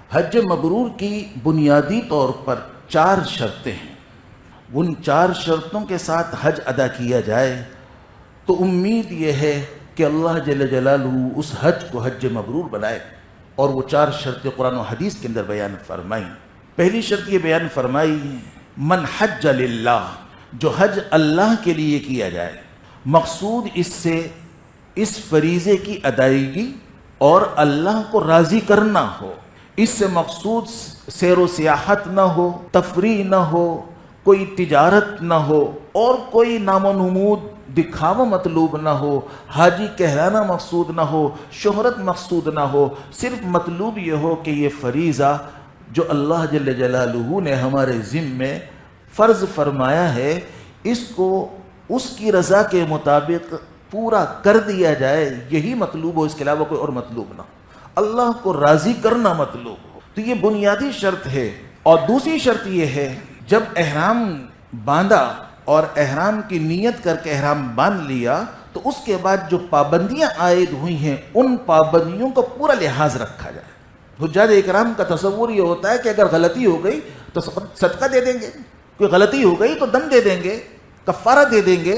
حج مبرور کی بنیادی طور پر 4 شرطیں ہیں. ان 4 شرطوں کے ساتھ حج ادا کیا جائے تو امید یہ ہے کہ اللہ جل جلالہ اس حج کو حج مبرور بنائے. اور وہ 4 شرطیں قرآن و حدیث کے اندر بیان فرمائیں. پہلی شرط یہ بیان فرمائی من حج للہ، جو حج اللہ کے لیے کیا جائے، مقصود اس سے اس فریضے کی ادائیگی اور اللہ کو راضی کرنا ہو. اس سے مقصود سیر و سیاحت نہ ہو، تفریح نہ ہو، کوئی تجارت نہ ہو، اور کوئی نام و نمود دکھاوا مطلوب نہ ہو، حاجی کہلانا مقصود نہ ہو، شہرت مقصود نہ ہو. صرف مطلوب یہ ہو کہ یہ فریضہ جو اللہ جل جلالہ نے ہمارے ذمے فرض فرمایا ہے، اس کو اس کی رضا کے مطابق پورا کر دیا جائے. یہی مطلوب ہو، اس کے علاوہ کوئی اور مطلوب نہ ہو. اللہ کو راضی کرنا مطلوب ہو. تو یہ بنیادی شرط ہے. اور دوسری شرط یہ ہے جب احرام باندھا اور احرام کی نیت کر کے احرام باندھ لیا تو اس کے بعد جو پابندیاں عائد ہوئی ہیں ان پابندیوں کا پورا لحاظ رکھا جائے. حجاج اکرام کا تصور یہ ہوتا ہے کہ اگر غلطی ہو گئی تو صدقہ دے دیں گے، کوئی غلطی ہو گئی تو دم دے دیں گے، کفارہ دے دیں گے،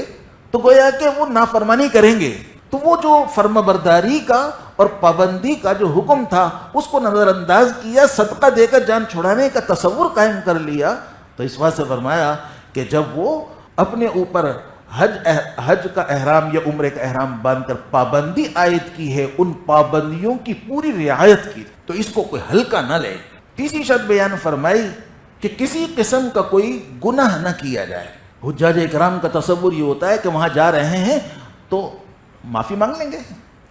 تو گویا کہ وہ نافرمانی کریں گے. تو وہ جو فرما برداری کا اور پابندی کا جو حکم تھا اس کو نظر انداز کیا، صدقہ دے کر جان چھڑانے کا تصور قائم کر لیا. تو اس بات سے فرمایا کہ جب وہ اپنے اوپر حج کا احرام یا عمرے کا احرام باندھ کر پابندی عائد کی ہے، ان پابندیوں کی پوری رعایت کی، تو اس کو کوئی ہلکا نہ لے. تیسری شرط بیان فرمائی کہ کسی قسم کا کوئی گناہ نہ کیا جائے. حجاج اکرام کا تصور یہ ہوتا ہے کہ وہاں جا رہے ہیں تو معافی مانگ لیں گے،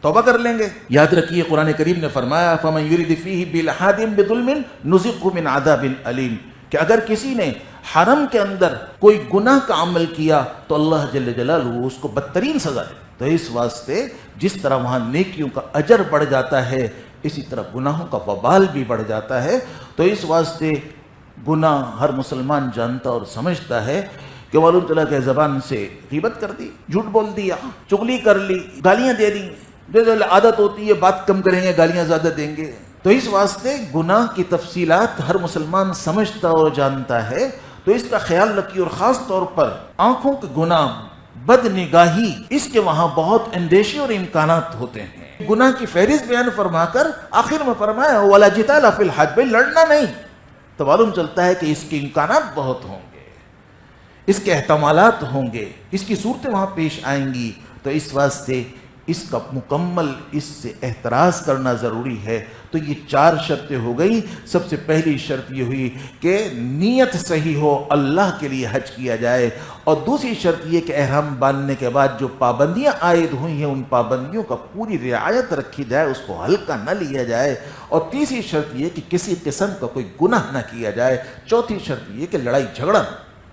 توبہ کر لیں گے. یاد رکھیے قرآن کریم نے فرمایا فَمَن يُرِدْ فِيهِ بِالْحَادٍ بِظُلْمٍ نُذِقْهُ مِنْ عَذَابٍ أَلِيمٍ، کہ اگر کسی نے حرم کے اندر کوئی گناہ کا عمل کیا تو اللہ جل جلالہ اس کو بدترین سزا دے. تو اس واسطے جس طرح وہاں نیکیوں کا اجر بڑھ جاتا ہے اسی طرح گناہوں کا وبال بھی بڑھ جاتا ہے. تو اس واسطے گناہ ہر مسلمان جانتا اور سمجھتا ہے کہ معلوم چلا کہ زبان سے غیبت کر دی، جھوٹ بول دیا، چغلی کر لی، گالیاں دے دی. جو عادت ہوتی ہے بات کم کریں گے گالیاں زیادہ دیں گے. تو اس واسطے گناہ کی تفصیلات ہر مسلمان سمجھتا اور جانتا ہے. تو اس کا خیال رکھیے. اور خاص طور پر آنکھوں کے گناہ، بد نگاہی، اس کے وہاں بہت اندیشے اور امکانات ہوتے ہیں. گناہ کی فہرست بیان فرما کر آخر میں فرمایا وَلَا جِدَالَ فِي الْحَجِّ، بھائی لڑنا نہیں. تو معلوم چلتا ہے کہ اس کے امکانات بہت ہوں گے، اس کے احتمالات ہوں گے، اس کی صورتیں وہاں پیش آئیں گی. تو اس واسطے اس کا مکمل اس سے احتراز کرنا ضروری ہے. تو یہ 4 شرطیں ہو گئی. سب سے پہلی شرط یہ ہوئی کہ نیت صحیح ہو، اللہ کے لیے حج کیا جائے. اور دوسری شرط یہ کہ احرام باندھنے کے بعد جو پابندیاں عائد ہوئی ہیں ان پابندیوں کا پوری رعایت رکھی جائے، اس کو ہلکا نہ لیا جائے. اور تیسری شرط یہ کہ کسی قسم کا کوئی گناہ نہ کیا جائے. چوتھی شرط یہ کہ لڑائی جھگڑا